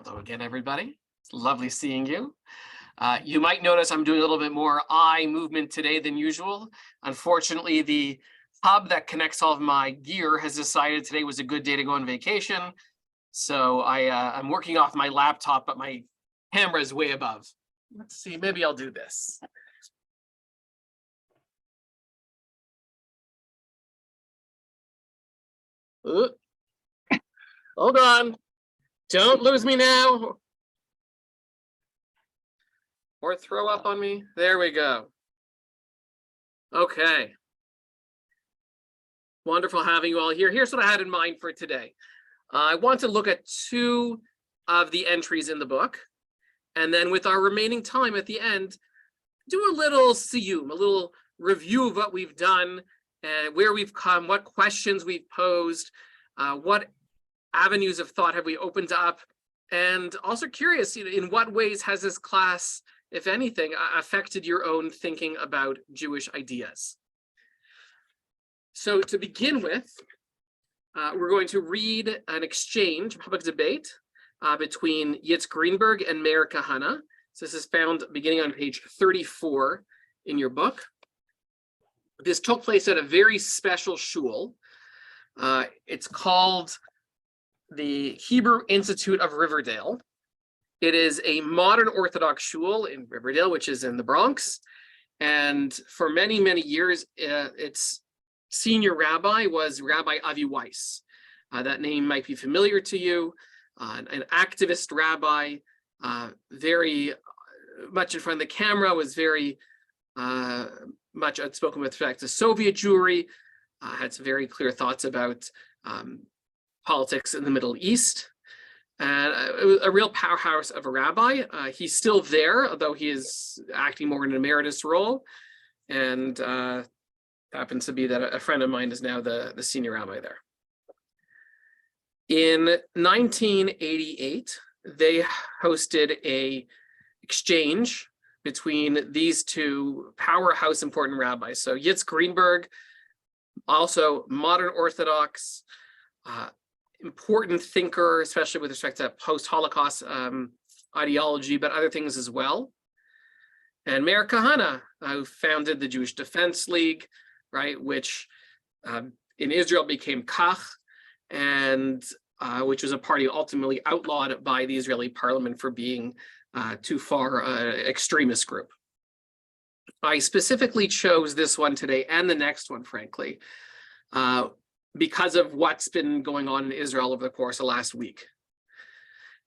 Hello again, everybody. It's lovely seeing you. You might notice I'm doing a little bit more eye movement today than usual. Unfortunately, the hub that connects all of my gear has decided today was a good day to go on vacation. So I'm working off my laptop, but my camera is way above. Let's see, maybe I'll do this. Ooh. Hold on. Don't lose me now. Or throw up on me. There we go. Okay. Wonderful having you all here. Here's what I had in mind for today. I want to look at two of the entries in the book. And then with our remaining time at the end, do a little siyum, a little review of what we've done, where we've come, what questions we've posed, what avenues of thought have we opened up, and also curious, in what ways has this class, if anything, affected your own thinking about Jewish ideas? So to begin with, we're going to read an exchange, public debate, between Yitz Greenberg and Meir Kahana. So this is found beginning on page 34 in your book. This took place at a very special shul. It's called the Hebrew Institute of Riverdale. It is a modern Orthodox shul in Riverdale, which is in the Bronx. And for many, many years, its senior rabbi was Rabbi Avi Weiss. That name might be familiar to you. An activist rabbi, very much in front of the camera, was very much outspoken with respect to Soviet Jewry, had some very clear thoughts about politics in the Middle East, and it was a real powerhouse of a rabbi. He's still there, although he is acting more in an emeritus role, and happens to be that a friend of mine is now the senior rabbi there. In 1988, they hosted a exchange between these two powerhouse important rabbis. So Yitz Greenberg, also modern Orthodox, important thinker, especially with respect to post-Holocaust ideology, but other things as well. And Meir Kahana, who founded the Jewish Defense League, right, which in Israel became Kach, and which was a party ultimately outlawed by the Israeli parliament for being too far extremist group. I specifically chose this one today and the next one, frankly, because of what's been going on in Israel over the course of last week.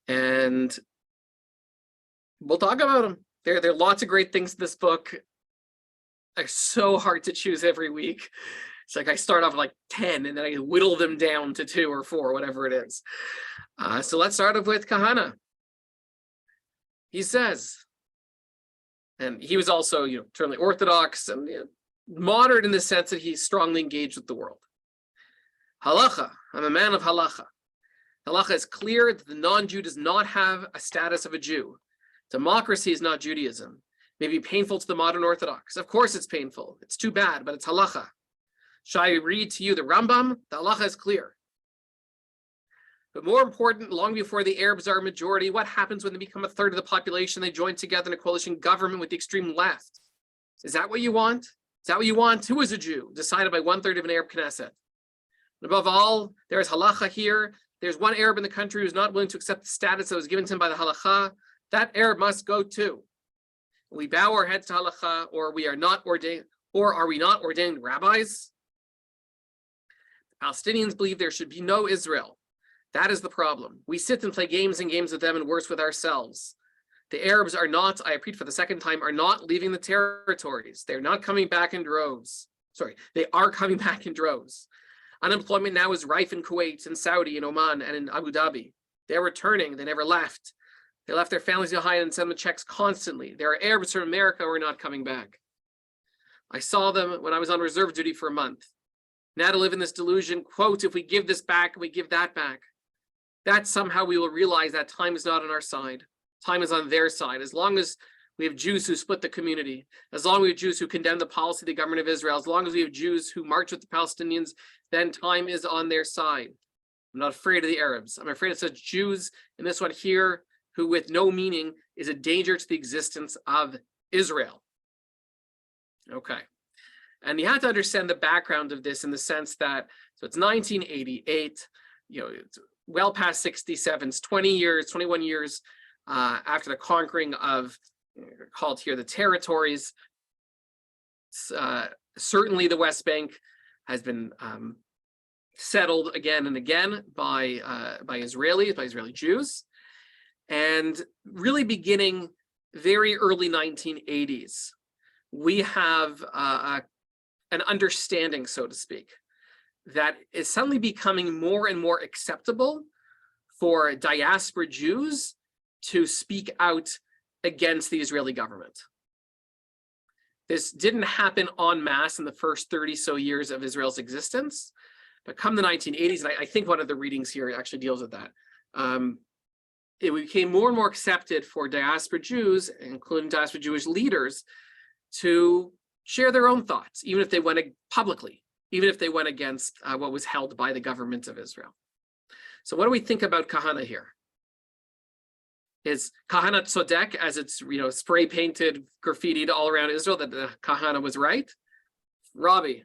And we'll talk about them. There are lots of great things in this book. They're so hard to choose every week. It's like I start off with like 10 and then I whittle them down to 2 or 4, whatever it is. So let's start off with Kahana. He says, and he was also, certainly Orthodox and modern in the sense that he's strongly engaged with the world. Halacha, I'm a man of halacha. Halacha is clear that the non-Jew does not have a status of a Jew. Democracy is not Judaism. It may be painful to the modern Orthodox. Of course it's painful. It's too bad, but it's halacha. Shall I read to you the Rambam? The halacha is clear. But more important, long before the Arabs are a majority, what happens when they become a third of the population? They join together in a coalition government with the extreme left. Is that what you want? Is that what you want? Who is a Jew? Decided by 1/3 of an Arab Knesset. And above all, there is halacha here. There's one Arab in the country who's not willing to accept the status that was given to him by the halacha. That Arab must go too. We bow our heads to halacha, or we are not ordained, or are we not ordained rabbis? The Palestinians believe there should be no Israel. That is the problem. We sit and play games and games with them and worse with ourselves. The Arabs are not, I repeat for the second time, are not leaving the territories. They're not coming back in droves. Sorry, they are coming back in droves. Unemployment now is rife in Kuwait and Saudi and Oman and in Abu Dhabi. They're returning, they never left. They left their families behind and send them checks constantly. There are Arabs from America who are not coming back. I saw them when I was on reserve duty for a month. Now to live in this delusion, quote, if we give this back, we give that back. That somehow we will realize that time is not on our side. Time is on their side. As long as we have Jews who split the community, as long as we have Jews who condemn the policy of the government of Israel, as long as we have Jews who march with the Palestinians, then time is on their side. I'm not afraid of the Arabs. I'm afraid of such Jews in this one here who with no meaning is a danger to the existence of Israel. Okay. And you have to understand the background of this in the sense that, so it's 1988, it's well past 67, it's 21 years after the conquering of, called here the territories. Certainly the West Bank has been settled again and again by Israelis, by Israeli Jews. And really beginning very early 1980s, we have an understanding, so to speak, that is suddenly becoming more and more acceptable for diaspora Jews to speak out against the Israeli government. This didn't happen en masse in the first 30 so years of Israel's existence, but come the 1980s, and I think one of the readings here actually deals with that, it became more and more accepted for diaspora Jews, including diaspora Jewish leaders, to share their own thoughts, even if they went publicly, even if they went against what was held by the government of Israel. So what do we think about Kahana here? Is Kahana tzodek, as it's spray painted, graffitied all around Israel, that the Kahana was right? Robbie.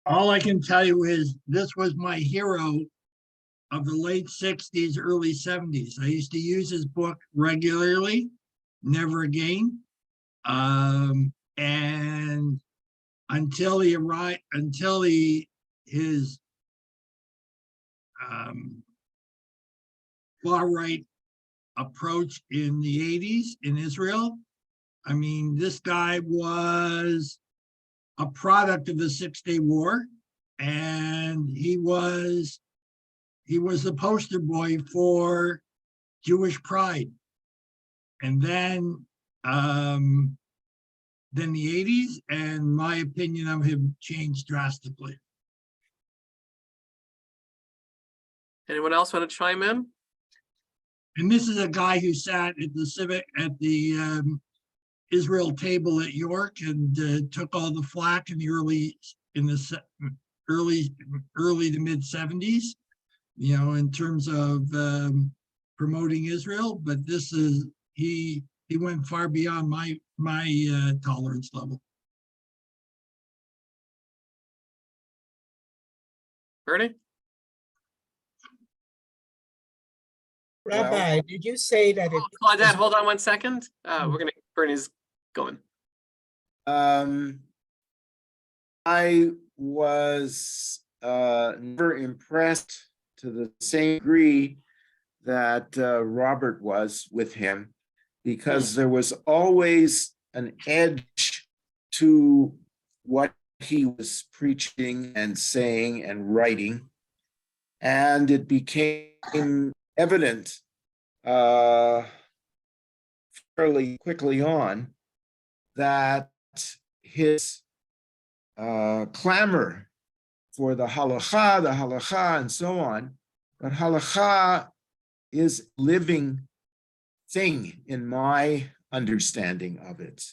All I can tell you is this was my hero of the late 60s, early 70s. I used to use his book regularly, Never Again. And until he arrived, his far-right approach in the 80s in Israel. I mean, this guy was a product of the 6-Day War, and he was the poster boy for Jewish pride. And then the 80s, and my opinion of him changed drastically. Anyone else want to chime in? And this is a guy who sat at the Israel table at York and took all the flack in the early to mid 70s, in terms of promoting Israel. But this is he went far beyond my tolerance level. Bernie? Rabbi, did you say that it... Claudette, hold on 1 second. Bernie's going. I was never impressed to the same degree that Robert was with him, because there was always an edge to what he was preaching and saying and writing. And it became evident fairly quickly on that his clamor for the halakha, and so on, but halakha is living thing in my understanding of it.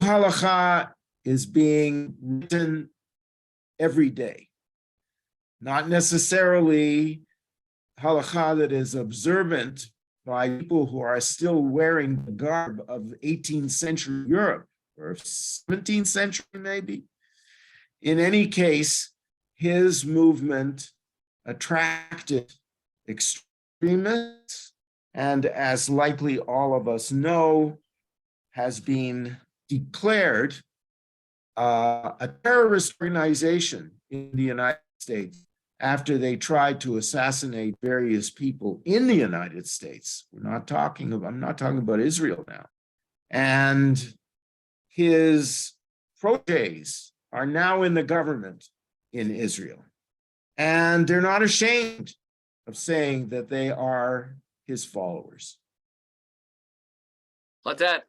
Halakha is being written every day, not necessarily halakha that is observant by people who are still wearing the garb of 18th century Europe or 17th century maybe. In any case, his movement attracted extremists, and as likely all of us know, has been declared a terrorist organization in the United States after they tried to assassinate various people in the United States. I'm not talking about Israel now. And his protégés are now in the government in Israel. And they're not ashamed of saying that they are his followers. Claudette.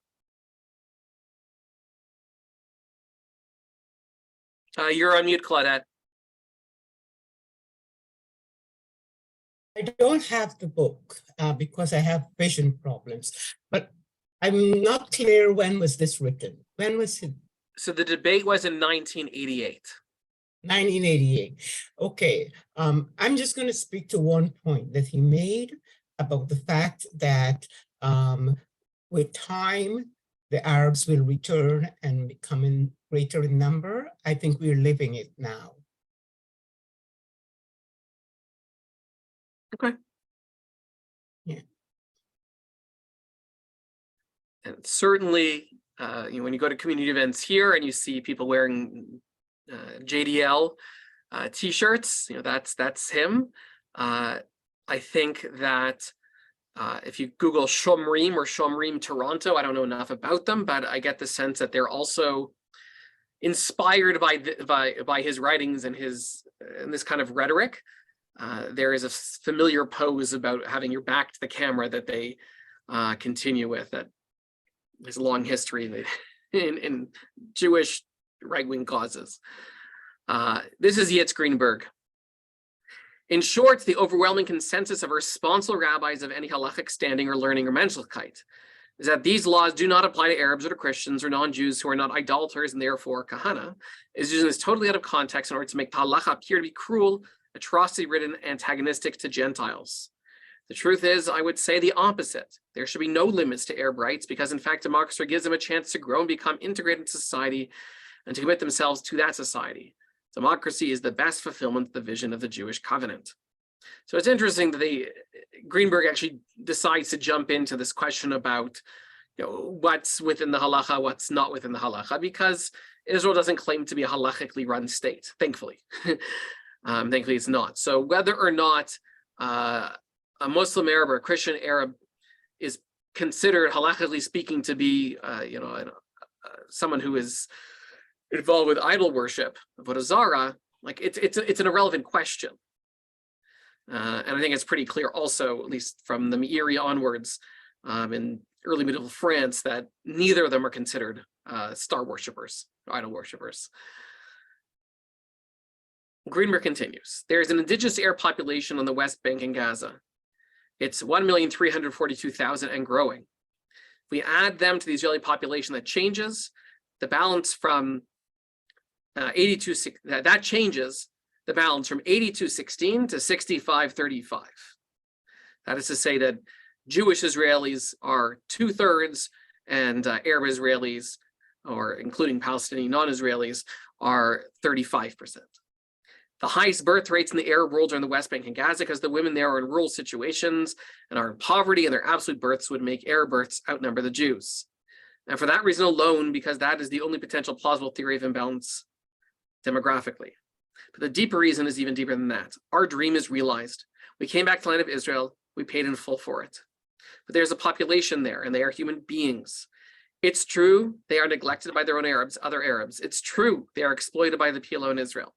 You're on mute, Claudette. I don't have the book because I have vision problems, but I'm not clear when was this written. When was it? So the debate was in 1988. 1988. Okay. I'm just going to speak to one point that he made. about the fact that with time, the Arabs will return and become greater in number. I think we're living it now. Okay. Yeah. And certainly, when you go to community events here and you see people wearing JDL t-shirts, that's him. I think that if you Google Shomrim or Shomrim Toronto, I don't know enough about them, but I get the sense that they're also inspired by his writings and this kind of rhetoric. There is a familiar pose about having your back to the camera that they continue with. That there's a long history in Jewish right-wing causes. This is Yitz Greenberg. In short, the overwhelming consensus of responsible rabbis of any halachic standing or learning or menschlichkeit is that these laws do not apply to Arabs or to Christians or non-Jews who are not idolaters and therefore kahana, is using this totally out of context in order to make the halacha appear to be cruel, atrocity-ridden, antagonistic to Gentiles. The truth is, I would say the opposite. There should be no limits to Arab rights because, in fact, democracy gives them a chance to grow and become integrated into society and to commit themselves to that society. Democracy is the best fulfillment of the vision of the Jewish covenant. So it's interesting that Greenberg actually decides to jump into this question about what's within the halacha, what's not within the halacha, because Israel doesn't claim to be a halachically run state, thankfully. Thankfully, it's not. So whether or not a Muslim Arab or a Christian Arab is considered, halachically speaking, to be someone who is involved with idol worship, avodah zarah, like it's an irrelevant question. And I think it's pretty clear also, at least from the Meiri onwards, in early medieval France, that neither of them are considered star worshippers, idol worshippers. Greenberg continues, there is an indigenous Arab population on the West Bank and Gaza. It's 1,342,000 and growing. If we add them to the Israeli population, that changes the balance from 82, that changes the balance from 82-16 to 65-35. That is to say that Jewish Israelis are 2/3 and Arab Israelis, or including Palestinian non-Israelis, are 35%. The highest birth rates in the Arab world are in the West Bank and Gaza because the women there are in rural situations and are in poverty, and their absolute births would make Arab births outnumber the Jews. And for that reason alone, because that is the only potential plausible theory of imbalance demographically. But the deeper reason is even deeper than that. Our dream is realized. We came back to the land of Israel. We paid in full for it. But there's a population there, and they are human beings. It's true they are neglected by their own Arabs, other Arabs. It's true they are exploited by the PLO in Israel.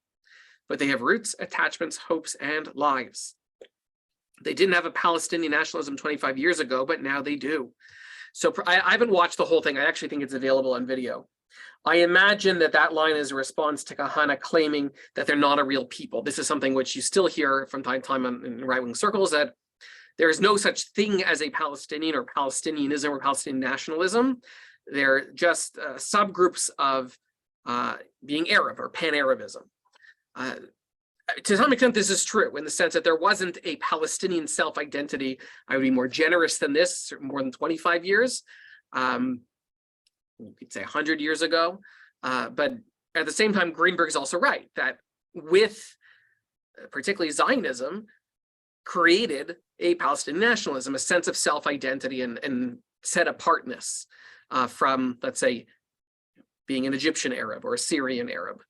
But they have roots, attachments, hopes, and lives. They didn't have a Palestinian nationalism 25 years ago, but now they do. So I haven't watched the whole thing. I actually think it's available on video. I imagine that line is a response to Kahana claiming that they're not a real people. This is something which you still hear from time to time in right-wing circles, that there is no such thing as a Palestinian or Palestinianism or Palestinian nationalism. They're just subgroups of being Arab or Pan-Arabism. To some extent, this is true in the sense that there wasn't a Palestinian self-identity. I would be more generous than this, more than 25 years. You could say 100 years ago. But at the same time, Greenberg is also right that with particularly Zionism created a Palestinian nationalism, a sense of self-identity and set apartness from, let's say, being an Egyptian Arab or a Syrian Arab.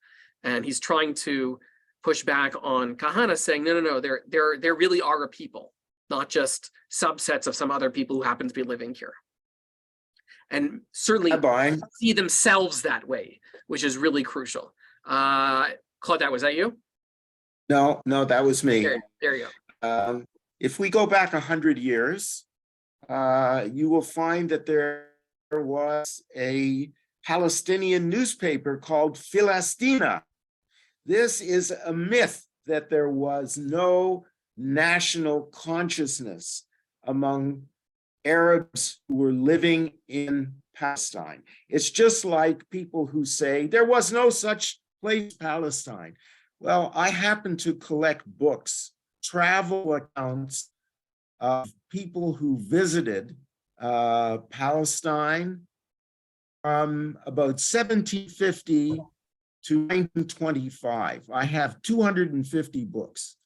And he's trying to push back on Kahana, saying, no, there really are a people, not just subsets of some other people who happen to be living here. And certainly see themselves that way, which is really crucial. Claudette, was that you? No, that was me. There you go. If we go back 100 years, you will find that there was a Palestinian newspaper called Filastina. This is a myth that there was no national consciousness among Arabs who were living in Palestine. It's just like people who say there was no such place, Palestine. Well, I happen to collect books, travel accounts of people who visited Palestine from about 1750 to 1925. I have 250 books.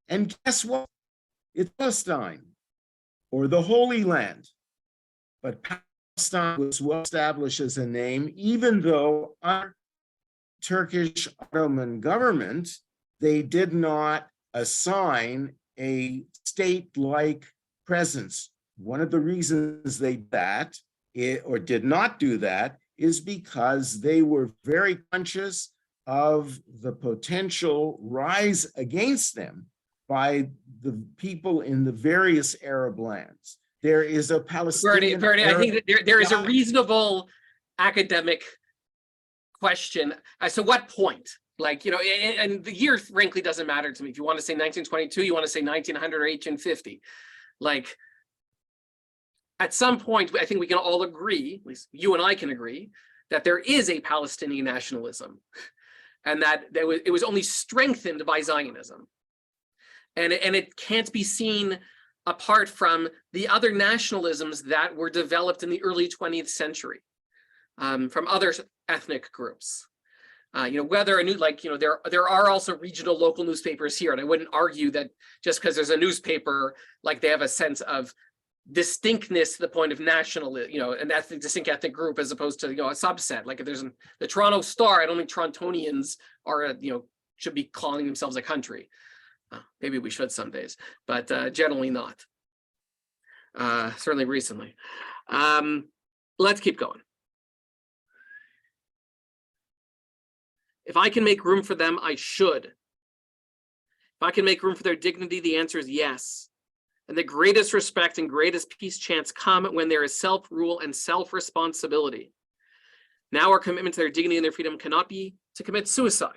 And guess what? It's Palestine, or the Holy Land. But Palestine was well established as a name, even though under Turkish Ottoman government, they did not assign a state-like presence. One of the reasons they did that, or did not do that, is because they were very conscious of the potential rise against them by the people in the various Arab lands. There is a Palestinian. Bernie, I think that there is a reasonable academic question as to what point, like, you know, and the year frankly doesn't matter to me. If you want to say 1922, you want to say 1900 or 1850, like at some point, I think we can all agree, at least you and I can agree, that there is a Palestinian nationalism, and that it was only strengthened by Zionism, and it can't be seen apart from the other nationalisms that were developed in the early 20th century from other ethnic groups. You know, whether a new, like, you know, there are also regional local newspapers here, and I wouldn't argue that just because there's a newspaper, like they have a sense of distinctness to the point of national, you know, an distinct ethnic group as opposed to, you know, a subset. Like if there's the Toronto Star, I don't think Torontonians are, you know, should be calling themselves a country. Maybe we should some days, but generally not. Certainly recently. Let's keep going. If I can make room for them, I should. If I can make room for their dignity, the answer is yes. And the greatest respect and greatest peace chance come when there is self-rule and self-responsibility. Now our commitment to their dignity and their freedom cannot be to commit suicide.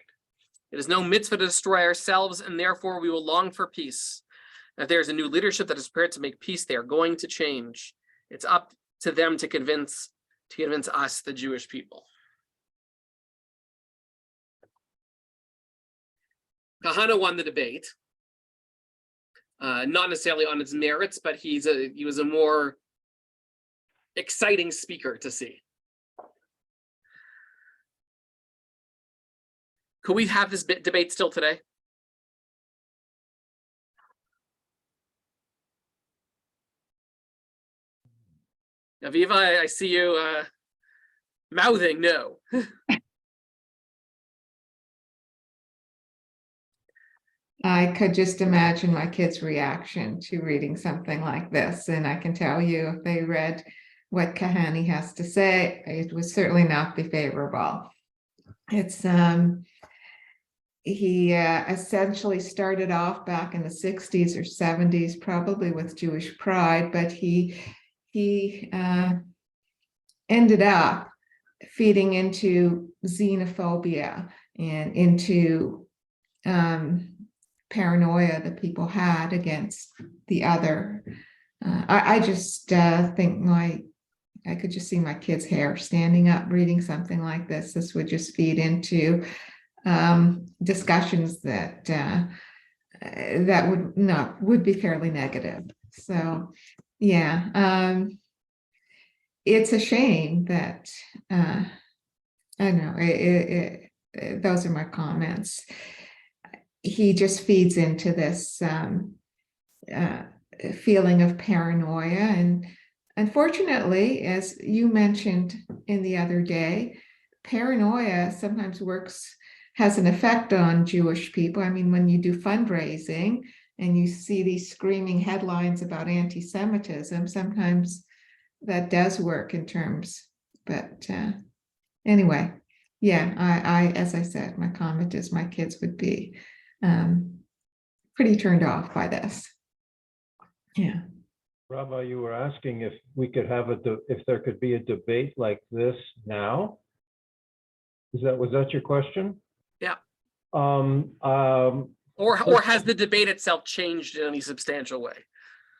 It is no mitzvah to destroy ourselves, and therefore we will long for peace. If there is a new leadership that is prepared to make peace, they are going to change. It's up to them to convince us, the Jewish people. Kahana won the debate, not necessarily on its merits, but he was a more exciting speaker to see. Could we have this debate still today? Aviva, I see you mouthing no. I could just imagine my kids' reaction to reading something like this. And I can tell you, if they read what Kahani has to say, it would certainly not be favorable. It's he essentially started off back in the 60s or 70s, probably with Jewish pride, but he ended up feeding into xenophobia and into paranoia that people had against the other. I just think I could just see my kids' hair standing up reading something like this. This would just feed into discussions that would be fairly negative. So yeah, it's a shame that I don't know. Those are my comments. He just feeds into this feeling of paranoia, and unfortunately, as you mentioned in the other day, paranoia sometimes has an effect on Jewish people. I mean, when you do fundraising and you see these screaming headlines about anti-Semitism, sometimes that does work in terms, but anyway, yeah, I as I said, my comment is my kids would be pretty turned off by this. Yeah. Rabbi, you were asking if we could have if there could be a debate like this now. Was that your question? Yeah. Or has the debate itself changed in any substantial way?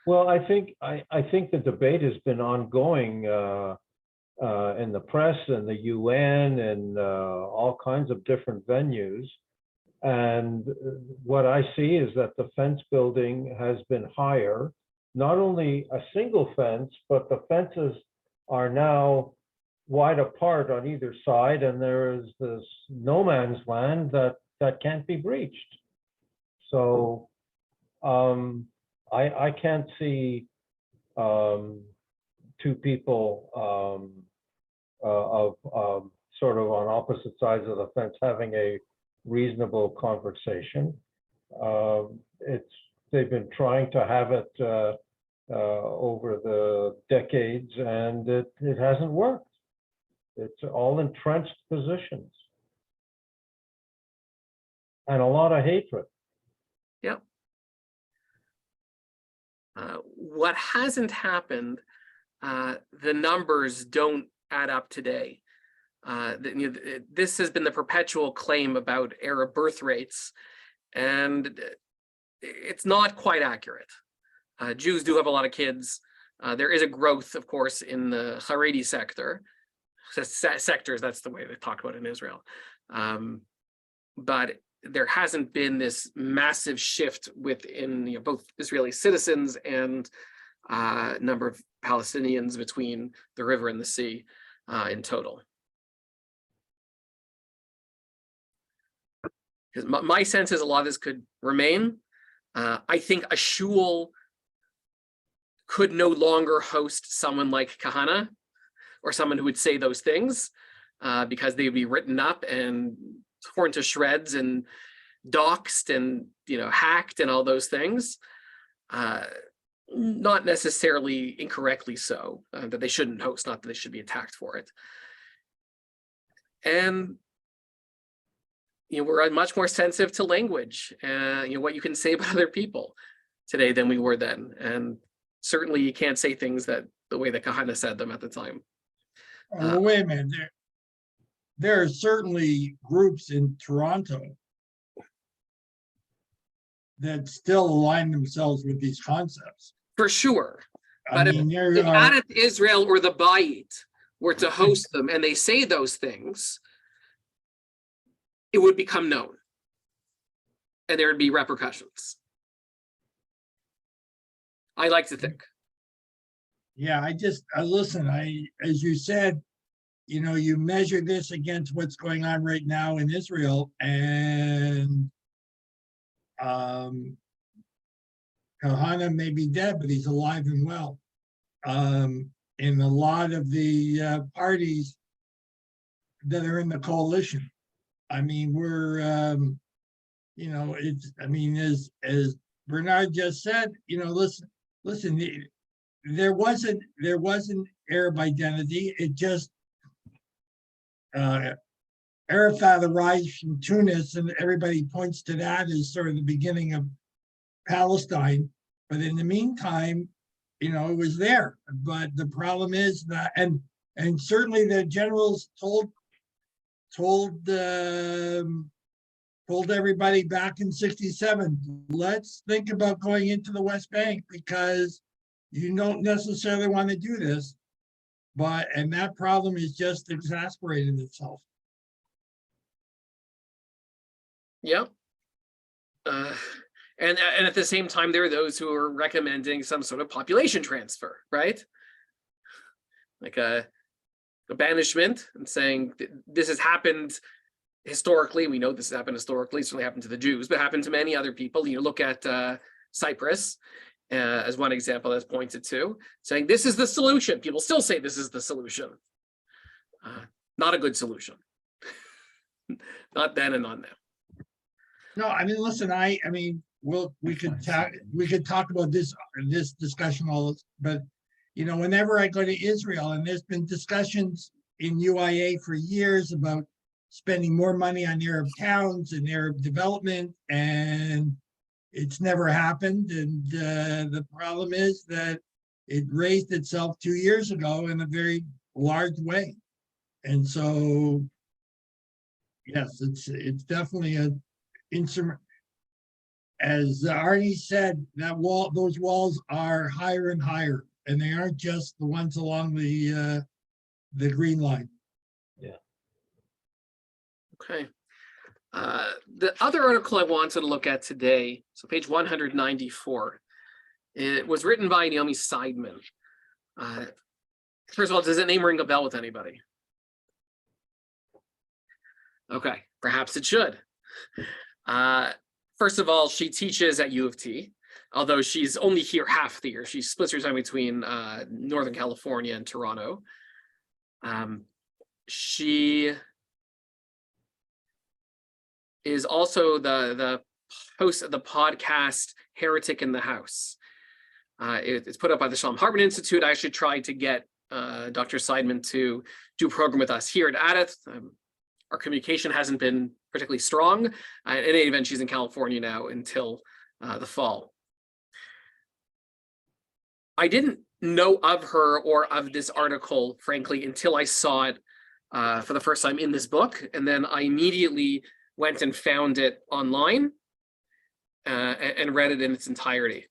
Well, I think the debate has been ongoing in the press and the UN and all kinds of different venues. And what I see is that the fence building has been higher not only a single fence, but the fences are now wide apart on either side, and there is this no man's land that can't be breached. So I can't see two people of sort of on opposite sides of the fence having a reasonable conversation. They've been trying to have it over the decades, and it hasn't worked. It's all entrenched positions and a lot of hatred. Yep. What hasn't happened, the numbers don't add up today. This has been the perpetual claim about Arab birth rates, and it's not quite accurate. Jews do have a lot of kids. There is a growth, of course, in the Haredi sectors, that's the way they talk about it in Israel. But there hasn't been this massive shift within both Israeli citizens and number of Palestinians between the river and the sea in total. Because my sense is a lot of this could remain. I think a shul could no longer host someone like Kahana or someone who would say those things because they would be written up and torn to shreds and doxed and hacked and all those things. Not necessarily incorrectly so, that they shouldn't host, not that they should be attacked for it. And we're much more sensitive to language, what you can say about other people today than we were then. And certainly you can't say things the way that Kahana said them at the time. Well, wait a minute. There are certainly groups in Toronto that still align themselves with these concepts. For sure. I But mean, there if are, Adath Israel or the Bayit were to host them and they say those things, it would become known. And there would be repercussions. I like to think. yeah, listen, as you said, you measure this against what's going on right now in Israel, and Kahana may be dead, but he's alive and well. In a lot of the parties that are in the coalition. I mean, we're, as Bernard just said, listen, there wasn't Arab identity. It just, Arafat arrives from Tunis, and everybody points to that as sort of the beginning of Palestine. But in the meantime, it was there. But the problem is that, and certainly the generals told everybody back in '67, let's think about going into the West Bank because you don't necessarily want to do this. And that problem is just exasperated itself. Yep. And at the same time, there are those who are recommending some sort of population transfer, right? Like a banishment, and saying this has happened historically. We know this has happened historically. It certainly happened to the Jews, but happened to many other people. You look at Cyprus as one example that's pointed to, saying this is the solution. People still say this is the solution. Not a good solution. Not then and not now. No, I mean, listen, we could talk about this discussion but whenever I go to Israel, and there's been discussions in UIA for years about spending more money on Arab towns and Arab development, and it's never happened. And the problem is that it raised itself 2 years ago in a very large way. And so, yes, it's definitely an instrument. As Arnie said, those walls are higher and higher, and they aren't just the ones along the green line. Yeah. Okay. The other article I wanted to look at today, so page 194, It was written by Naomi Seidman. First of all, does that name ring a bell with anybody? Okay, perhaps it should. First of all, she teaches at U of T, although she's only here half the year. She splits her time between Northern California and Toronto. She is also the host of the podcast Heretic in the House. It's put up by the Shalom Hartman Institute. I actually tried to get Dr. Seidman to do a program with us here at Adath. Our communication hasn't been particularly strong. In any event, she's in California now until the fall. I didn't know of her or of this article, frankly, until I saw it for the first time in this book. And then I immediately went and found it online and read it in its entirety.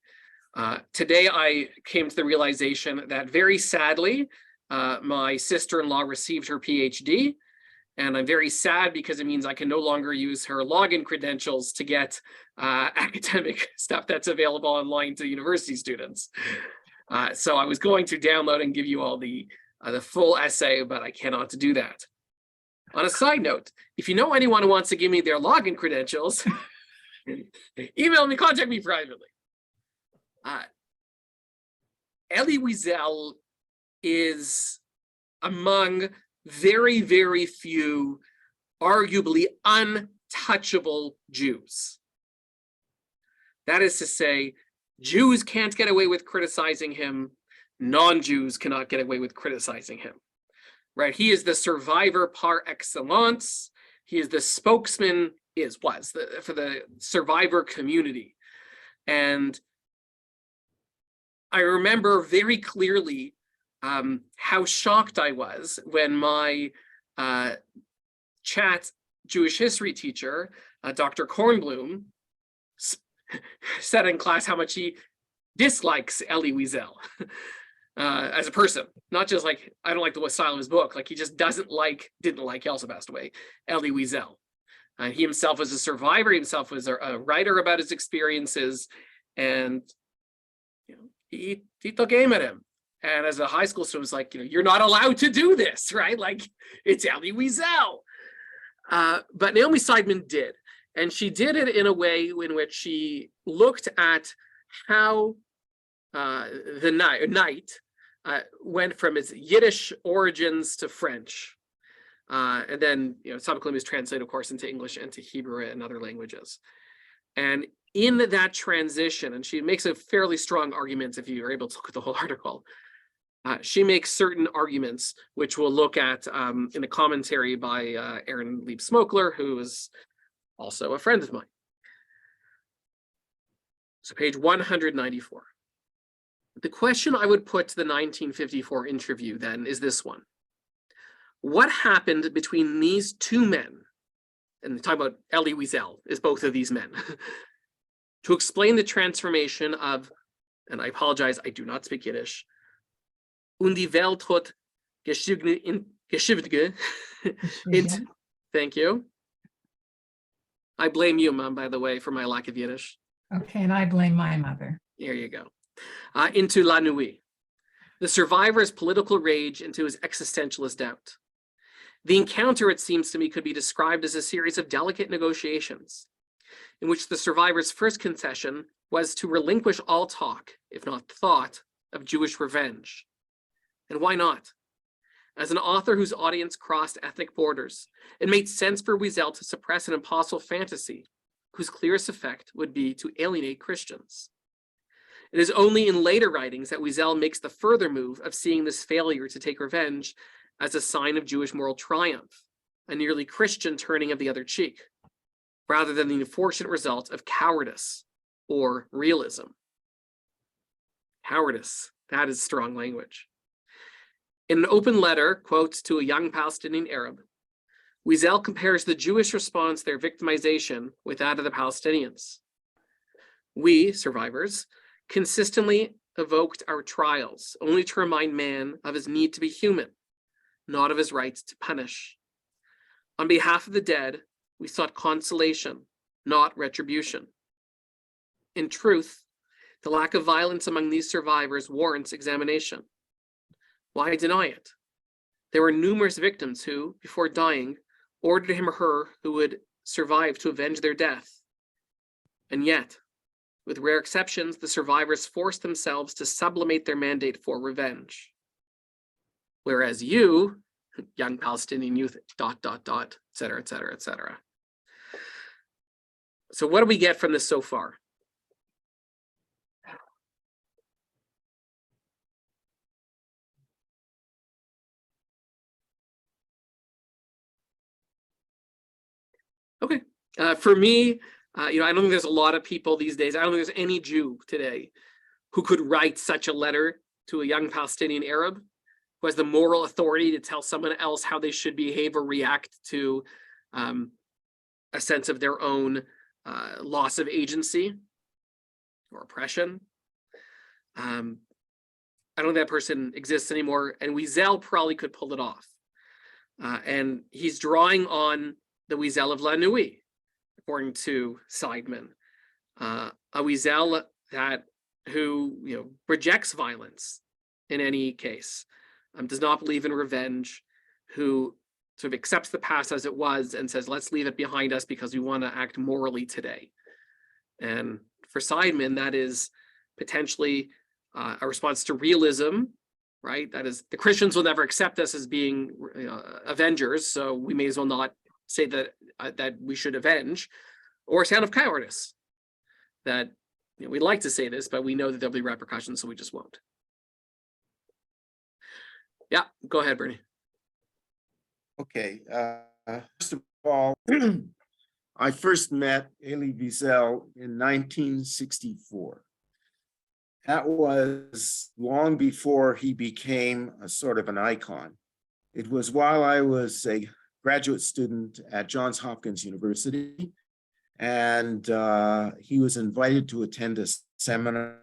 Today, I came to the realization that very sadly, my sister-in-law received her PhD. And I'm very sad because it means I can no longer use her login credentials to get academic stuff that's available online to university students. So I was going to download and give you all the full essay, but I cannot do that. On a side note, if you know anyone who wants to give me their login credentials, email me, contact me privately. Elie Wiesel is among very, very few, arguably untouchable Jews. That is to say, Jews can't get away with criticizing him. Non-Jews cannot get away with criticizing him. Right? He is the survivor par excellence. He is the spokesman, for the survivor community. And I remember very clearly how shocked I was when my chat Jewish history teacher, Dr. Kornblum, said in class how much he dislikes Elie Wiesel as a person. Not just like, I don't like the style of his book, like he just didn't like, he also passed away, Elie Wiesel. He himself was a survivor, he himself was a writer about his experiences, and he took aim at him. And as a high school student, was like, you're not allowed to do this, right? Like, it's Elie Wiesel. But Naomi Seidman did. And she did it in a way in which she looked at how the night went from its Yiddish origins to French. And then, subsequently was translated, of course, into English and to Hebrew and other languages. And in that transition, and she makes a fairly strong argument if you are able to look at the whole article, she makes certain arguments, which we'll look at in a commentary by Aaron Lieb-Smokler, who is also a friend of mine. So page 194. The question I would put to the 1954 interview then is this one. What happened between these two men, and talking about Elie Wiesel is both of these men, to explain the transformation of, and I apologize, I do not speak Yiddish, und die Welt hat geschiftet. Thank you. I blame you, Mom, by the way, for my lack of Yiddish. Okay, and I blame my mother. There you go. Into La Nuit, the survivor's political rage into his existentialist doubt. The encounter, it seems to me, could be described as a series of delicate negotiations, in which the survivor's first concession was to relinquish all talk, if not thought, of Jewish revenge. And why not? As an author whose audience crossed ethnic borders, it made sense for Wiesel to suppress an impossible fantasy whose clearest effect would be to alienate Christians. It is only in later writings that Wiesel makes the further move of seeing this failure to take revenge as a sign of Jewish moral triumph, a nearly Christian turning of the other cheek, rather than the unfortunate result of cowardice or realism. Cowardice, that is strong language. In an open letter, quotes to a young Palestinian Arab, Wiesel compares the Jewish response to their victimization with that of the Palestinians. We, survivors, consistently evoked our trials, only to remind man of his need to be human, not of his rights to punish. On behalf of the dead, we sought consolation, not retribution. In truth, The lack of violence among these survivors warrants examination. Why deny it? There were numerous victims who, before dying, ordered him or her who would survive to avenge their death. And yet, with rare exceptions, the survivors forced themselves to sublimate their mandate for revenge. Whereas you, young Palestinian youth, ... et cetera, et cetera, et cetera. So what do we get from this so far? Okay, for me, I don't think there's a lot of people these days. I don't think there's any Jew today who could write such a letter to a young Palestinian Arab who has the moral authority to tell someone else how they should behave or react to a sense of their own loss of agency or oppression. I don't think that person exists anymore, and Wiesel probably could pull it off. And he's drawing on the Wiesel of La Nuit, according to Seidman, a Wiesel who rejects violence in any case, does not believe in revenge, who sort of accepts the past as it was and says, let's leave it behind us because we want to act morally today. And for Seidman, that is potentially a response to realism, right? That is, the Christians will never accept us as being avengers, so we may as well not say that we should avenge, or a sign of cowardice, that we'd like to say this, but we know that there'll be repercussions, so we just won't. Yeah, go ahead, Bernie. Okay, first of all, I first met Elie Wiesel in 1964. That was long before he became a sort of an icon. It was while I was a graduate student at Johns Hopkins University, and he was invited to attend a seminar.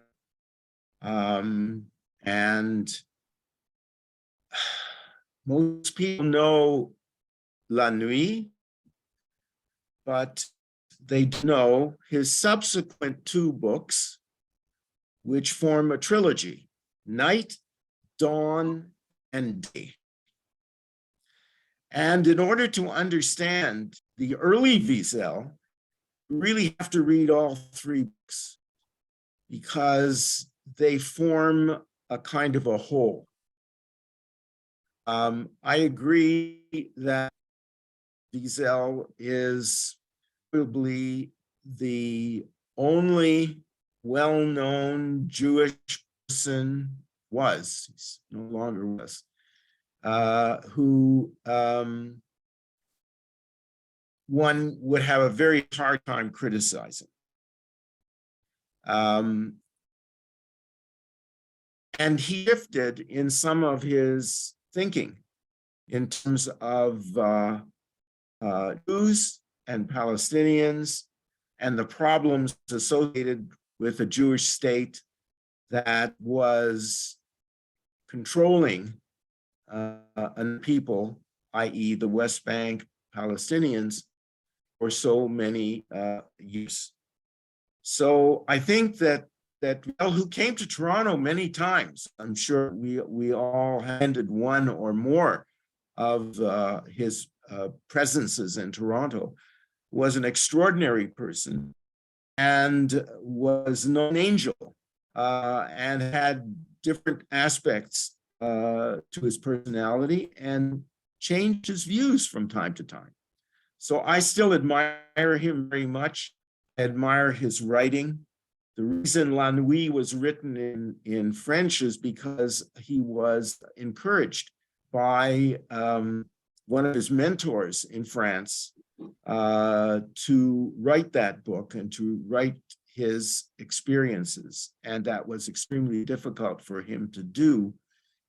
And most people know La Nuit, but they know his subsequent two books, which form a trilogy, Night, Dawn, and Day. And in order to understand the early Wiesel, you really have to read all three books because they form a kind of a whole. I agree that Wiesel is probably the only well-known Jewish person, he's no longer was, who one would have a very hard time criticizing. And he shifted in some of his thinking in terms of Jews and Palestinians and the problems associated with a Jewish state that was controlling people, i.e. the West Bank Palestinians, for so many years. So I think that who came to Toronto many times, I'm sure we all handed one or more of his presences in Toronto, was an extraordinary person and was no angel and had different aspects to his personality and changed his views from time to time. So I still admire him very much. I admire his writing. The reason La Nuit was written in French is because he was encouraged by one of his mentors in France to write that book and to write his experiences. And that was extremely difficult for him to do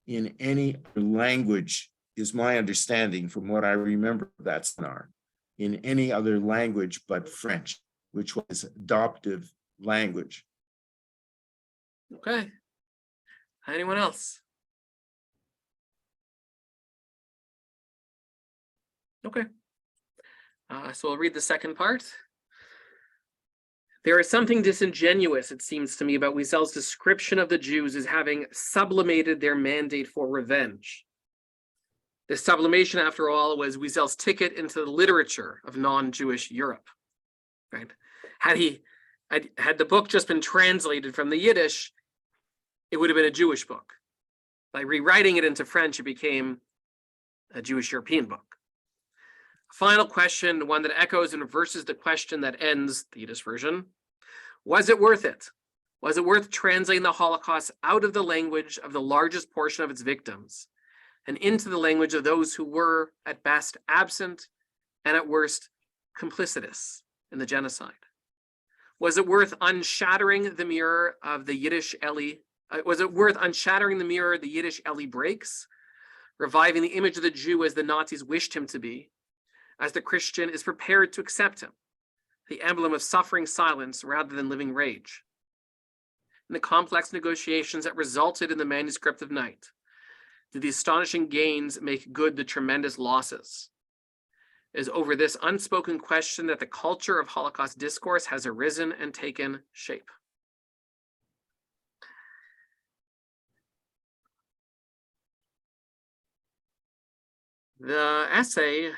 in any language, is my understanding from what I remember of that seminar, in any other language but French, which was his adoptive language. Okay. Anyone else? Okay. So we'll read the second part. There is something disingenuous, it seems to me, about Wiesel's description of the Jews as having sublimated their mandate for revenge. This sublimation, after all, was Wiesel's ticket into the literature of non-Jewish Europe. Right? Had the book just been translated from the Yiddish, it would have been a Jewish book. By rewriting it into French, it became a Jewish European book. Final question, one that echoes and reverses the question that ends the Yiddish version. Was it worth it? Was it worth translating the Holocaust out of the language of the largest portion of its victims and into the language of those who were, at best, absent and at worst, complicitous in the genocide? Was it worth unshattering the mirror of the Yiddish Eli? Was it worth unshattering the mirror the Yiddish Eli breaks, reviving the image of the Jew as the Nazis wished him to be, as the Christian is prepared to accept him, the emblem of suffering silence rather than living rage? In the complex negotiations that resulted in the manuscript of Night, did the astonishing gains make good the tremendous losses? It is over this unspoken question that the culture of Holocaust discourse has arisen and taken shape. The essay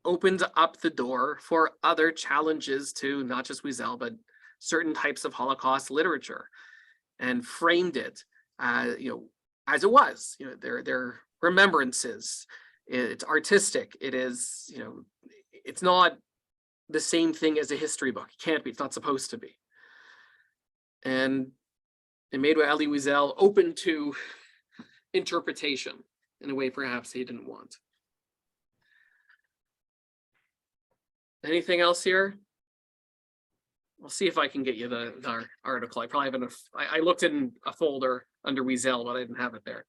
opened up the door for other challenges to not just Wiesel, but certain types of Holocaust literature, and framed it, as it was. Their remembrances. It's artistic. It is, it's not the same thing as a history book. It can't be. It's not supposed to be. And it made Elie Wiesel open to interpretation in a way perhaps he didn't want. Anything else here? I'll see if I can get you the article. I probably have enough. I looked in a folder under Wiesel, but I didn't have it there.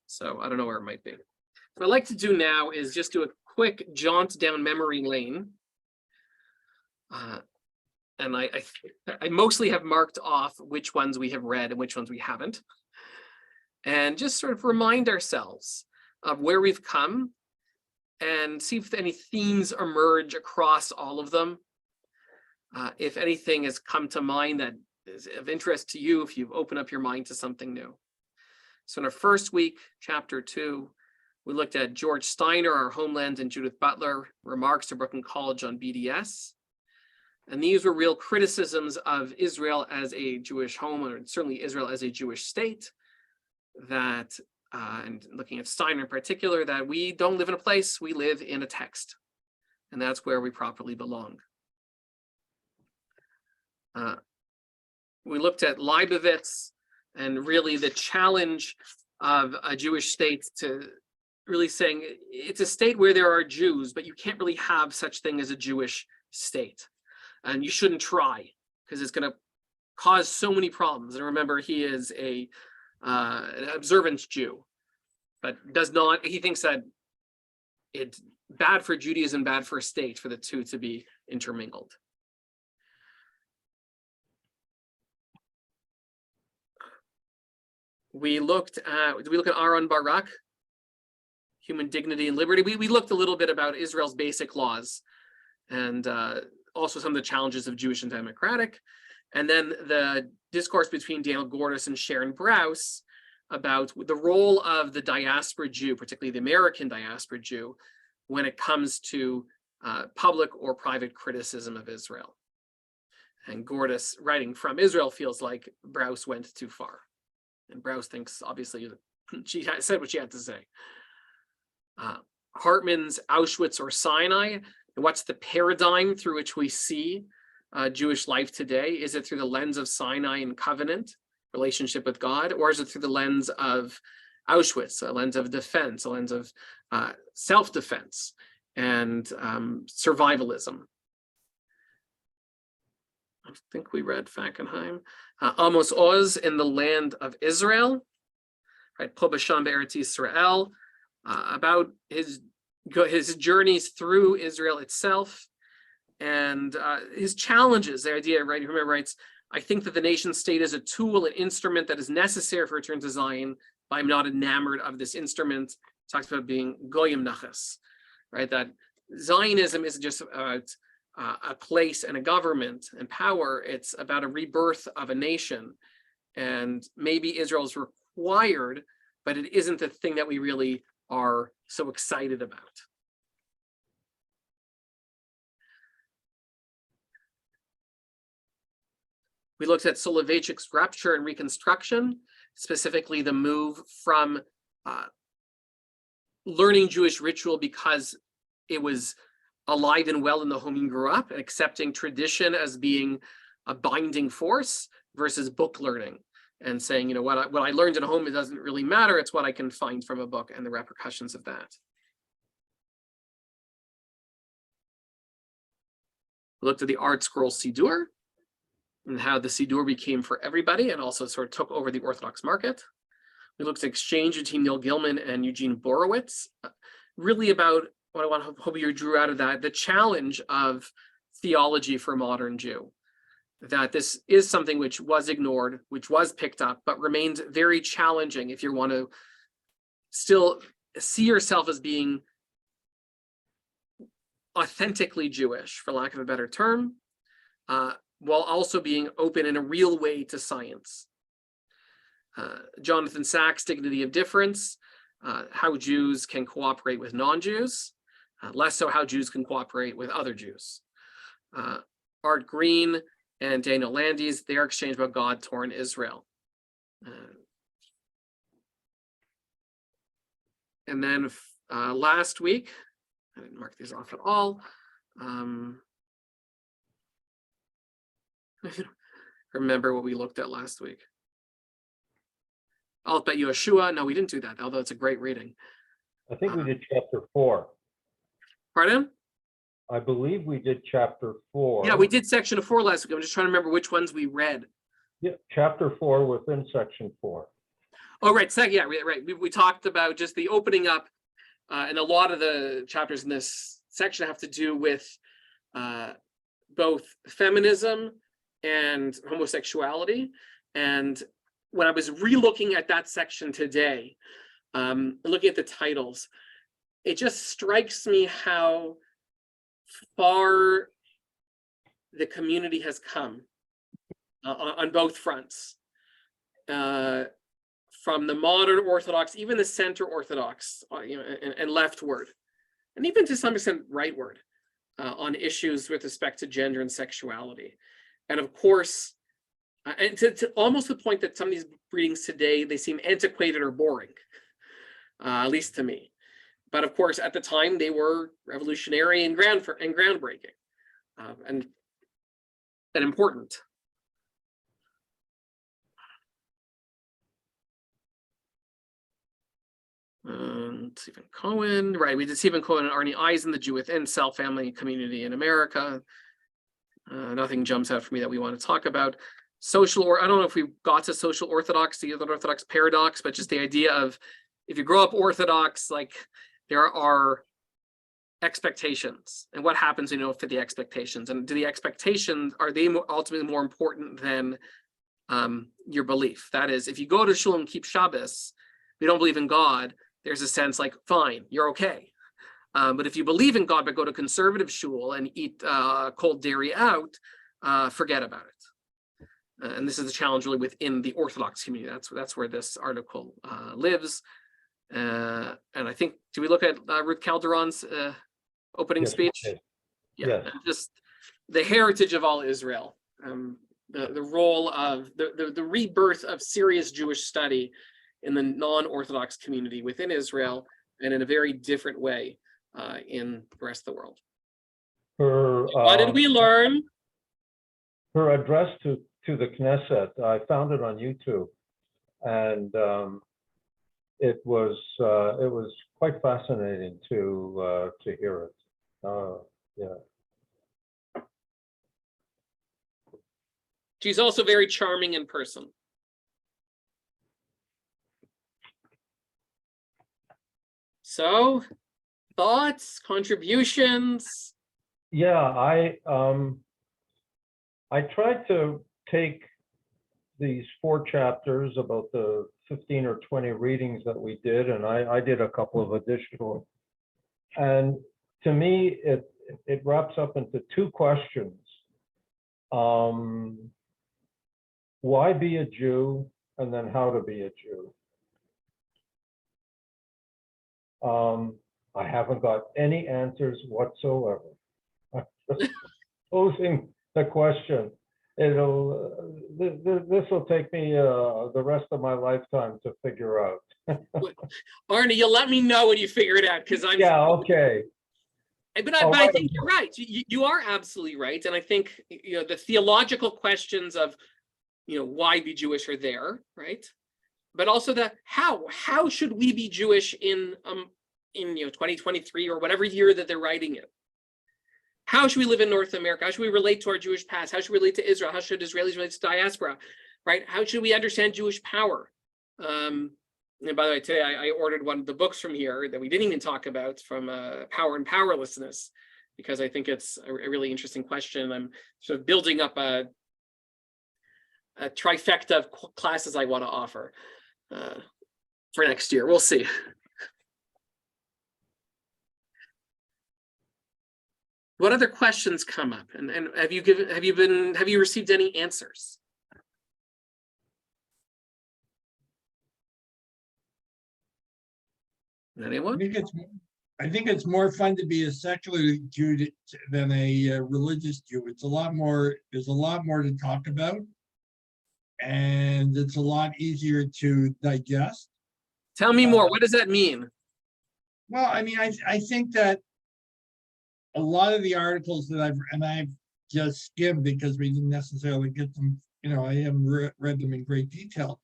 So I don't know where it might be. What I'd like to do now is just do a quick jaunt down memory lane. And I mostly have marked off which ones we have read and which ones we haven't. And just sort of remind ourselves of where we've come and see if any themes emerge across all of them. If anything has come to mind that is of interest to you, if you've opened up your mind to something new. So in our first week, chapter 2, we looked at George Steiner, Our Homeland, and Judith Butler, Remarks to Brooklyn College on BDS. And these were real criticisms of Israel as a Jewish home, or certainly Israel as a Jewish state, that, and looking at Steiner in particular, that we don't live in a place, we live in a text. And that's where we properly belong. We looked at Leibovitz and really the challenge of a Jewish state to really saying it's a state where there are Jews, but you can't really have such thing as a Jewish state. And you shouldn't try because it's going to cause so many problems. And remember, he is an observant Jew, but does not, he thinks that it's bad for Judaism, bad for a state for the two to be intermingled. We looked at, did we look at Aaron Barak? Human dignity and liberty. We looked a little bit about Israel's basic laws and also some of the challenges of Jewish and democratic. And then the discourse between Daniel Gordis and Sharon Brous about the role of the diaspora Jew, particularly the American diaspora Jew, when it comes to public or private criticism of Israel. And Gordis, writing from Israel, feels like Brous went too far. And Brous thinks, obviously, she said what she had to say. Hartman's Auschwitz or Sinai, what's the paradigm through which we see Jewish life today? Is it through the lens of Sinai and covenant, relationship with God, or is it through the lens of Auschwitz, a lens of defense, a lens of self-defense and survivalism? I think we read Fackenheim. Amos Oz in the Land of Israel, right? Po B'Sham Be'eretz Yisrael, about his journeys through Israel itself and his challenges. The idea, right? Remember, writes, I think that the nation state is a tool, an instrument that is necessary for return to Zion, but I'm not enamored of this instrument. Talks about being goyim nachas, right? That Zionism isn't just about a place and a government and power. It's about a rebirth of a nation. And maybe Israel is required, but it isn't the thing that we really are so excited about. We looked at Soloveitchik's rupture and reconstruction, specifically the move from learning Jewish ritual because it was alive and well in the home you grew up, and accepting tradition as being a binding force versus book learning, and saying, you know, what I learned at home, it doesn't really matter. It's what I can find from a book, and the repercussions of that. We looked at the Art Scroll Siddur and how the Siddur became for everybody and also sort of took over the Orthodox market. We looked at exchange between Neil Gilman and Eugene Borowitz, really about what I want to hope you drew out of that, the challenge of theology for a modern Jew, that this is something which was ignored, which was picked up, but remains very challenging if you want to still see yourself as being authentically Jewish, for lack of a better term, while also being open in a real way to science. Jonathan Sachs' Dignity of Difference, how Jews can cooperate with non-Jews, less so how Jews can cooperate with other Jews. Art Green and Daniel Landes, their exchange about God-torn Israel. And then last week, I didn't mark these off at all. Remember what we looked at last week. I'll bet Yeshua. No, we didn't do that, although it's a great reading. I think we did chapter 4. Pardon? I believe we did chapter 4. Yeah, we did section 4 last week. I'm just trying to remember which ones we read. Yeah, chapter 4 within section 4. Oh, right. So, yeah, right. We talked about just the opening up, and a lot of the chapters in this section have to do with both feminism and homosexuality. And when I was re-looking at that section today, looking at the titles, it just strikes me how far the community has come on both fronts. From the modern Orthodox, even the center Orthodox, and leftward, and even to some extent rightward, on issues with respect to gender and sexuality. And of course, and to almost the point that some of these readings today, they seem antiquated or boring, at least to me. But of course, at the time, they were revolutionary and groundbreaking, and important. Stephen Cohen, right? We did Stephen Cohen and Arnie Eisen, the Jew Within, Cell Family Community in America. Nothing jumps out for me that we want to talk about. I don't know if we got to social orthodox, the Orthodox paradox, but just the idea of if you grow up Orthodox, like there are expectations, and what happens, for the expectations, and do the expectations, are they ultimately more important than your belief? That is, if you go to shul and keep Shabbos, we don't believe in God, there's a sense like, fine, you're okay. But if you believe in God but go to conservative shul and eat cold dairy out, forget about it. And this is the challenge really within the Orthodox community. That's where this article lives. And I think, do we look at Ruth Calderon's opening speech? Yeah, Yes. and just the heritage of all Israel, the role of the rebirth of serious Jewish study in the non-Orthodox community within Israel, and in a very different way in the rest of the world. What did we learn? Her address to the Knesset, I found it on YouTube, and it was quite fascinating to hear it. Yeah. She's also very charming in person. So, thoughts, contributions? Yeah, I tried to take these 4 chapters, about the 15 or 20 readings that we did, and I did a couple of additional. And to me, it wraps up into two questions. Why be a Jew, and then how to be a Jew? I haven't got any answers whatsoever. I'm just posing the question. This will take me the rest of my lifetime to figure out. Arnie, you'll let me know when you figure it out, because I'm Yeah, okay. But I think you're right. You are absolutely right, and I think the theological questions of why be Jewish are there, right? But also the how should we be Jewish in 2023 or whatever year that they're writing it? How should we live in North America? How should we relate to our Jewish past? How should we relate to Israel? How should Israelis relate to diaspora? Right? How should we understand Jewish power? And by the way, today I ordered one of the books from here that we didn't even talk about, from Power and Powerlessness, because I think it's a really interesting question. I'm sort of building up a trifecta of classes I want to offer for next year. We'll see. What other questions come up? And have you received any answers? Anyone? I think it's more fun to be a secular Jew than a religious Jew. It's a lot more. There's a lot more to talk about, and it's a lot easier to digest. Tell me more. What does that mean? Well, I mean, I think that a lot of the articles that I've just skimmed because we didn't necessarily get them. I haven't read them in great detail,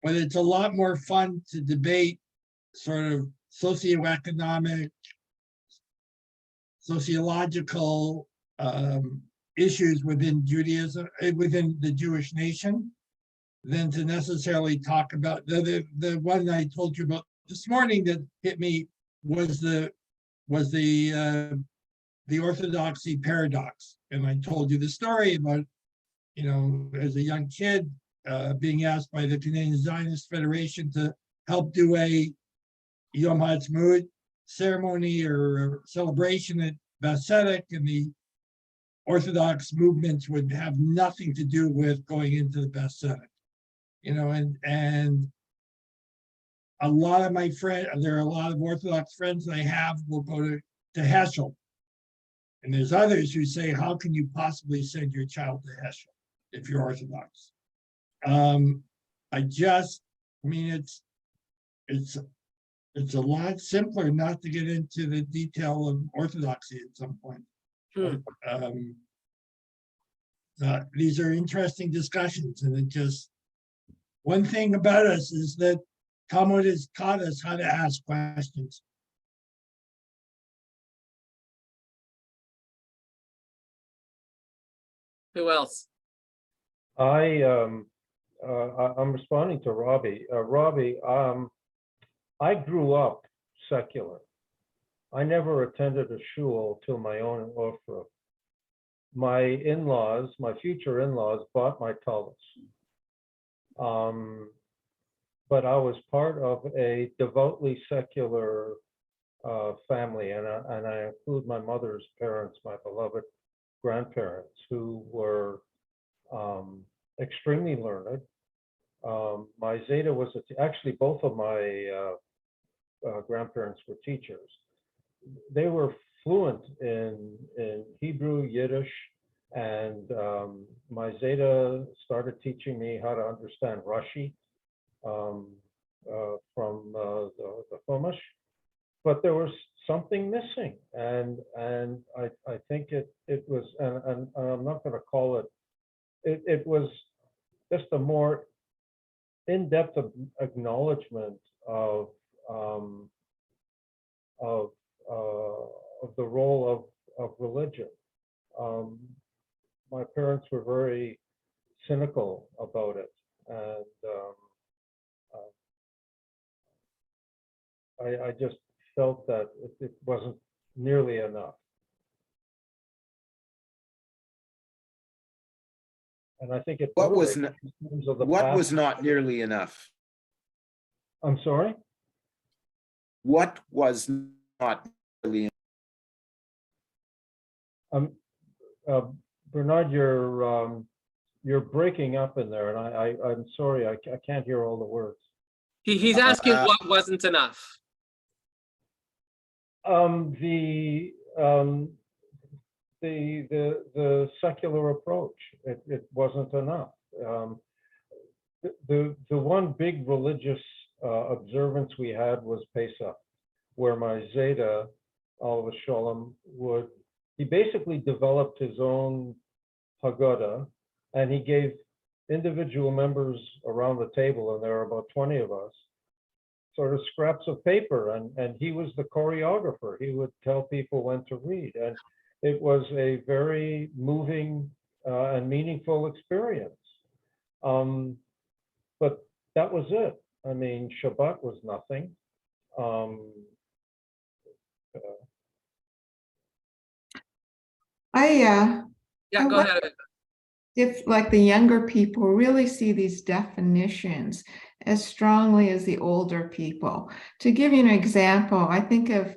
but it's a lot more fun to debate sort of socioeconomic, sociological issues within Judaism, within the Jewish nation, than to necessarily talk about the one I told you about this morning that hit me was the orthodoxy paradox. And I told you the story about, as a young kid, being asked by the Canadian Zionist Federation to help do a Yom HaAtzmaut ceremony or celebration at Basedek, and the Orthodox movements would have nothing to do with going into the Basedek. And a lot of my friends, there are a lot of Orthodox friends I have will go to Heschel. And there's others who say, how can you possibly send your child to Heschel if you're Orthodox? It's a lot simpler not to get into the detail of Orthodoxy at some point. These are interesting discussions, and one thing about us is that Talmud has taught us how to ask questions. Who else? I'm responding to Robbie. Robbie, I grew up secular. I never attended a shul till my own ofra. My in-laws, my future in-laws, bought my tallis. But I was part of a devoutly secular family, and I include my mother's parents, my beloved grandparents, who were extremely learned. My Zeta was actually both of my grandparents were teachers. They were fluent in Hebrew, Yiddish, and my Zeta started teaching me how to understand Rashi from the Chumash. But there was something missing, and I think it was, and I'm not going to call it was just a more in-depth acknowledgement of the role of religion. My parents were very cynical about it, and I just felt that it wasn't nearly enough. And I think it What was not nearly enough? I'm sorry? What was not nearly enough? Bernard, you're breaking up in there, and I'm sorry, I can't hear all the words. He's asking what wasn't enough. The secular approach, it wasn't enough. The one big religious observance we had was Pesach, where my Zeta, Alav Shalom, he basically developed his own Haggadah, and he gave individual members around the table, and there are about 20 of us, sort of scraps of paper, and he was the choreographer. He would tell people when to read, and it was a very moving and meaningful experience. But that was it. I mean, Shabbat was nothing. Yeah, I go wonder ahead. if like the younger people really see these definitions as strongly as the older people. To give you an example, I think of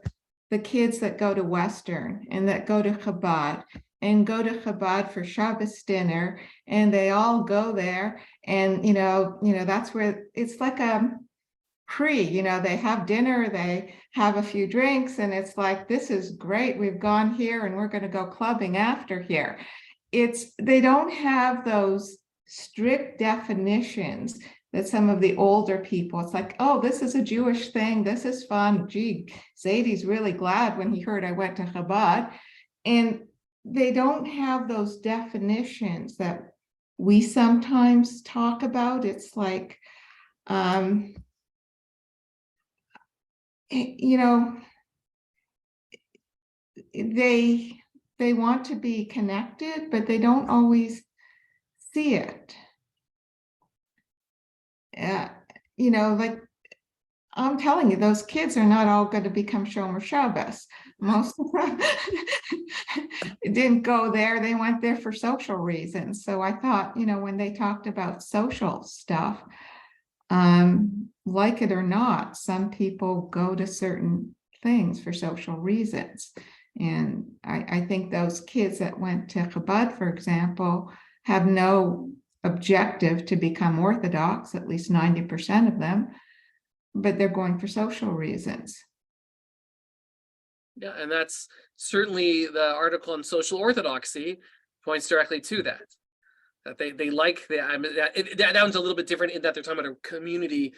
the kids that go to Western and that go to Chabad and go to Chabad for Shabbos dinner, and they all go there, and that's where it's like a they have dinner, they have a few drinks, and it's like, this is great, we've gone here and we're going to go clubbing after here. They don't have those strict definitions that some of the older people, it's like, oh, this is a Jewish thing, this is fun, gee, Zadie's really glad when he heard I went to Chabad. And they don't have those definitions that we sometimes talk about. It's like, they want to be connected, but they don't always see it. Like I'm telling you, those kids are not all going to become Shomer Shabbos. Most of them didn't go there. They went there for social reasons. So I thought, when they talked about social stuff, like it or not, some people go to certain things for social reasons. And I think those kids that went to Chabad, for example, have no objective to become Orthodox, at least 90% of them, but they're going for social reasons. Yeah, and that's certainly the article on social orthodoxy points directly to that. That they like that one's a little bit different in that they're talking about a community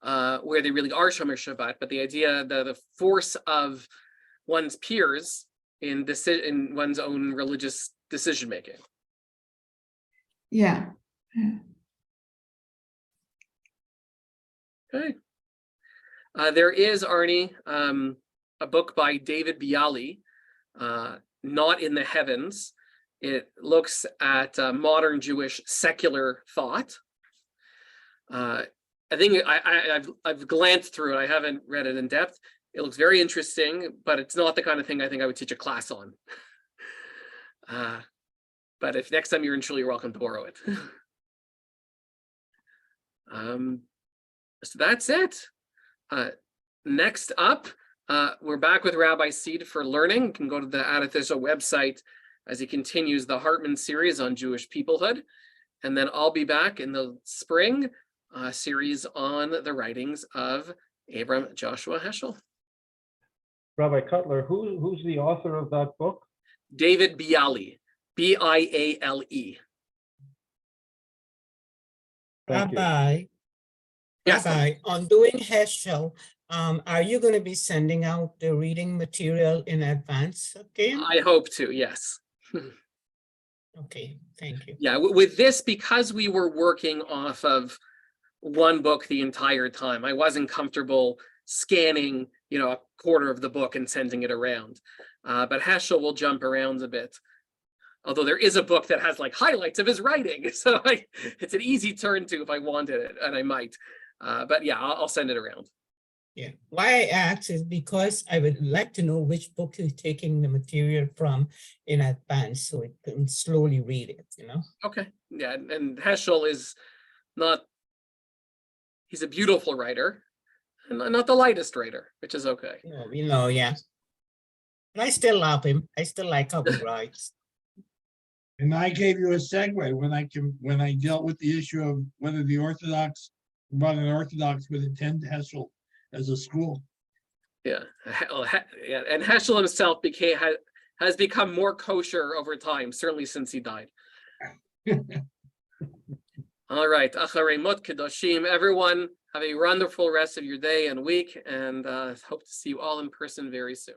where they really are Shomer Shabbat, but the idea, the force of one's peers in one's own religious decision making. Yeah. Okay. There is, Arnie, a book by David Bialy, Not in the Heavens. It looks at modern Jewish secular thought. I think I've glanced through it. I haven't read it in depth. It looks very interesting, but it's not the kind of thing I think I would teach a class on. But if next time you're in shul, you're welcome to borrow it. So that's it. Next up, we're back with Rabbi Seed for Learning. You can go to the Adath website as he continues the Hartman series on Jewish peoplehood. And then I'll be back in the spring series on the writings of Abram Joshua Heschel. Rabbi Cutler, who's the author of that book? David Bialy, Biale. Thank you. Rabbi, Yes. Rabbi, on doing Heschel, are you going to be sending out the reading material in advance again? I hope to, yes. Okay, thank you. Yeah, with this, because we were working off of one book the entire time, I wasn't comfortable scanning, a quarter of the book and sending it around. But Heschel will jump around a bit. Although there is a book that has like highlights of his writing. So it's an easy turn to if I wanted it, and I might. But yeah, I'll send it around. Yeah, why I ask is because I would like to know which book you're taking the material from in advance so it can slowly read it, Okay, yeah, and Heschel is he's a beautiful writer, and not the lightest writer, which is okay. No, we know, yeah. And I still love him. I still like how he writes. And I gave you a segue when I dealt with the issue of whether an Orthodox would attend Heschel as a school. Yeah, yeah, and Heschel himself has become more kosher over time, certainly since he died. All right, Acharei Mot Kedoshim, everyone, have a wonderful rest of your day and week, and hope to see you all in person very soon.